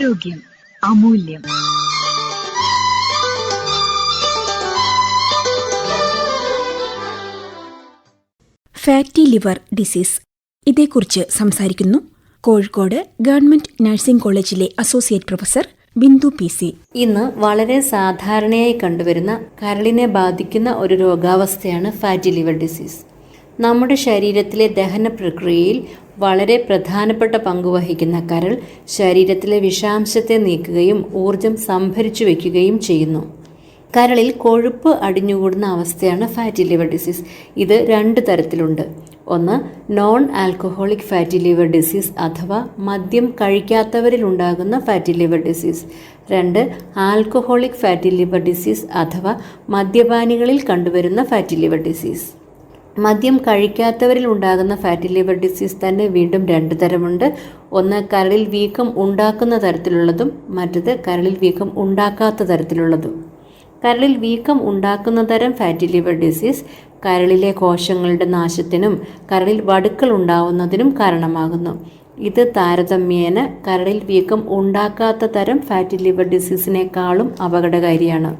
ആരോഗ്യം അമൂല്യം. Fatty liver disease, ഇതേക്കുറിച്ച് സംസാരിക്കുന്നു കോഴിക്കോട് ഗവൺമെന്റ് നഴ്സിംഗ് കോളേജിലെ അസോസിയേറ്റ് പ്രൊഫസർ ബിന്ദു PC. ഇന്ന് വളരെ സാധാരണയായി കണ്ടുവരുന്ന കരളിനെ ബാധിക്കുന്ന ഒരു രോഗാവസ്ഥയാണ് ഫാറ്റി ലിവർ ഡിസീസ്. നമ്മുടെ ശരീരത്തിലെ ദഹന പ്രക്രിയയിൽ വളരെ പ്രധാനപ്പെട്ട പങ്കുവഹിക്കുന്ന കരൾ ശരീരത്തിലെ വിഷാംശത്തെ നീക്കുകയും ഊർജം സംഭരിച്ചു വയ്ക്കുകയും ചെയ്യുന്നു. കരളിൽ കൊഴുപ്പ് അടിഞ്ഞുകൂടുന്ന അവസ്ഥയാണ് ഫാറ്റി ലിവർ ഡിസീസ്. ഇത് 2 തരത്തിലുണ്ട്. ഒന്ന്, non alcoholic fatty liver disease അഥവാ മദ്യം കഴിക്കാത്തവരിൽ ഉണ്ടാകുന്ന fatty liver disease. 2, alcoholic fatty liver disease അഥവാ മദ്യപാനികളിൽ കണ്ടുവരുന്ന ഫാറ്റി ലിവർ ഡിസീസ്. മദ്യം കഴിക്കാത്തവരിൽ ഉണ്ടാകുന്ന ഫാറ്റി ലിവർ ഡിസീസ് തന്നെ വീണ്ടും 2 തരമുണ്ട്. ഒന്ന്, കരളിൽ വീക്കം ഉണ്ടാക്കുന്ന തരത്തിലുള്ളതും മറ്റത് കരളിൽ വീക്കം ഉണ്ടാക്കാത്ത തരത്തിലുള്ളതും. കരളിൽ വീക്കം ഉണ്ടാക്കുന്ന തരം ഫാറ്റി ലിവർ ഡിസീസ് കരളിലെ കോശങ്ങളുടെ നാശത്തിനും കരളിൽ വടുക്കൾ ഉണ്ടാവുന്നതിനും കാരണമാകുന്നു. ഇത് താരതമ്യേന കരളിൽ വീക്കം ഉണ്ടാക്കാത്ത തരം ഫാറ്റി ലിവർ ഡിസീസിനേക്കാളും അപകടകാരിയാണ്.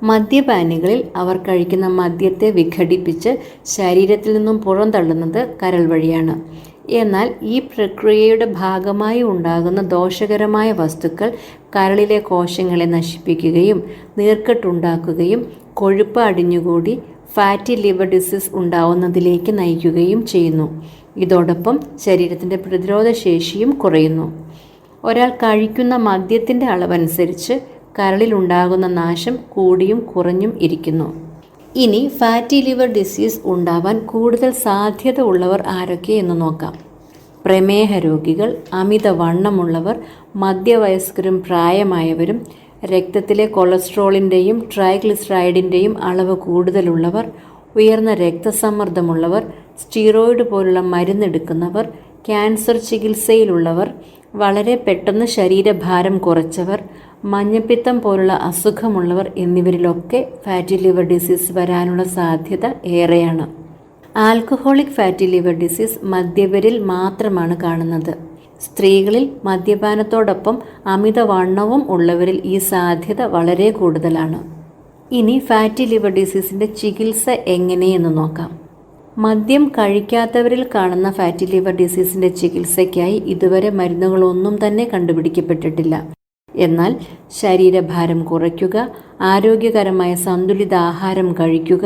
മദ്യപാനികളിൽ അവർ കഴിക്കുന്ന മദ്യത്തെ വിഘടിപ്പിച്ച് ശരീരത്തിൽ നിന്നും പുറന്തള്ളുന്നത് കരൾ വഴിയാണ്. എന്നാൽ ഈ പ്രക്രിയയുടെ ഭാഗമായി ഉണ്ടാകുന്ന ദോഷകരമായ വസ്തുക്കൾ കരളിലെ കോശങ്ങളെ നശിപ്പിക്കുകയും നീർക്കെട്ടുണ്ടാക്കുകയും കൊഴുപ്പ് അടിഞ്ഞുകൂടി ഫാറ്റി ലിവർ ഡിസീസ് ഉണ്ടാവുന്നതിലേക്ക് നയിക്കുകയും ചെയ്യുന്നു. ഇതോടൊപ്പം ശരീരത്തിൻ്റെ പ്രതിരോധശേഷിയും കുറയുന്നു. ഒരാൾ കഴിക്കുന്ന മദ്യത്തിൻ്റെ അളവനുസരിച്ച് കരളിലുണ്ടാകുന്ന നാശം കൂടിയും കുറഞ്ഞും ഇരിക്കുന്നു. ഇനി ഫാറ്റി ലിവർ ഡിസീസ് ഉണ്ടാവാൻ കൂടുതൽ സാധ്യത ഉള്ളവർ ആരൊക്കെ എന്ന് നോക്കാം. പ്രമേഹ രോഗികൾ, അമിതവണ്ണമുള്ളവർ, മധ്യവയസ്കരും പ്രായമായവരും, രക്തത്തിലെ കൊളസ്ട്രോളിൻ്റെയും ട്രൈഗ്ലിസറൈഡിൻ്റെയും അളവ് കൂടുതലുള്ളവർ, ഉയർന്ന രക്തസമ്മർദ്ദമുള്ളവർ, സ്റ്റീറോയിഡ് പോലുള്ള മരുന്നെടുക്കുന്നവർ, ക്യാൻസർ ചികിത്സയിലുള്ളവർ, വളരെ പെട്ടെന്ന് ശരീരഭാരം കുറച്ചവർ, മഞ്ഞപ്പിത്തം പോലുള്ള അസുഖമുള്ളവർ എന്നിവരിലൊക്കെ ഫാറ്റി ലിവർ ഡിസീസ് വരാനുള്ള സാധ്യത ഏറെയാണ്. ആൽക്കഹോളിക് ഫാറ്റി ലിവർ ഡിസീസ് മദ്യപരിൽ മാത്രമാണ് കാണുന്നത്. സ്ത്രീകളിൽ മദ്യപാനത്തോടൊപ്പം അമിതവണ്ണവും ഉള്ളവരിൽ ഈ സാധ്യത വളരെ കൂടുതലാണ്. ഇനി ഫാറ്റി ലിവർ ഡിസീസിൻ്റെ ചികിത്സ എങ്ങനെയെന്ന് നോക്കാം. മദ്യം കഴിക്കാത്തവരിൽ കാണുന്ന ഫാറ്റി ലിവർ ഡിസീസിൻ്റെ ചികിത്സയ്ക്കായി ഇതുവരെ മരുന്നുകളൊന്നും തന്നെ കണ്ടുപിടിക്കപ്പെട്ടിട്ടില്ല. എന്നാൽ ശരീരഭാരം കുറയ്ക്കുക, ആരോഗ്യകരമായ സന്തുലിത ആഹാരം കഴിക്കുക,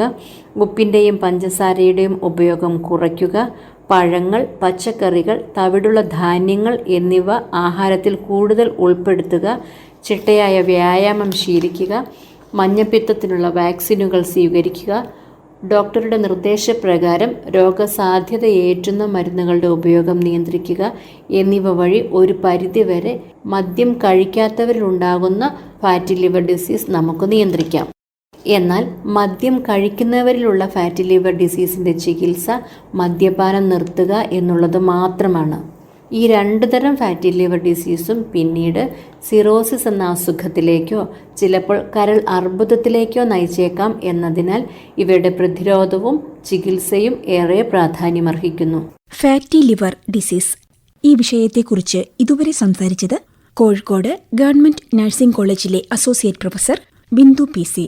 ഉപ്പിൻ്റെയും പഞ്ചസാരയുടെയും ഉപയോഗം കുറയ്ക്കുക, പഴങ്ങൾ, പച്ചക്കറികൾ, തവിടുള്ള ധാന്യങ്ങൾ എന്നിവ ആഹാരത്തിൽ കൂടുതൽ ഉൾപ്പെടുത്തുക, ചിട്ടയായ വ്യായാമം ശീലിക്കുക, മഞ്ഞപ്പിത്തത്തിനുള്ള വാക്സിനുകൾ സ്വീകരിക്കുക, ഡോക്ടറുടെ നിർദ്ദേശപ്രകാരം രോഗസാധ്യതയേറ്റുന്ന മരുന്നുകളുടെ ഉപയോഗം നിയന്ത്രിക്കുക എന്നിവ വഴി ഒരു പരിധിവരെ മദ്യം കഴിക്കാത്തവരിലുണ്ടാകുന്ന ഫാറ്റി ലിവർ ഡിസീസ് നമുക്ക് നിയന്ത്രിക്കാം. എന്നാൽ മദ്യം കഴിക്കുന്നവരിലുള്ള ഫാറ്റി ലിവർ ഡിസീസിൻ്റെ ചികിത്സ മദ്യപാനം നിർത്തുക എന്നുള്ളത് മാത്രമാണ്. ഈ 2 തരം ഫാറ്റി ലിവർ ഡിസീസും പിന്നീട് സിറോസിസ് എന്ന അസുഖത്തിലേക്കോ ചിലപ്പോൾ കരൾ അർബുദത്തിലേക്കോ നയിച്ചേക്കാം എന്നതിനാൽ ഇവയുടെ പ്രതിരോധവും ചികിത്സയും ഏറെ പ്രാധാന്യമർഹിക്കുന്നു. ഫാറ്റി ലിവർ ഡിസീസ്, ഈ വിഷയത്തെക്കുറിച്ച് ഇതുവരെ സംസാരിച്ചത് കോഴിക്കോട് ഗവൺമെന്റ് നഴ്സിംഗ് കോളേജിലെ അസോസിയേറ്റ് പ്രൊഫസർ ബിന്ദു PC.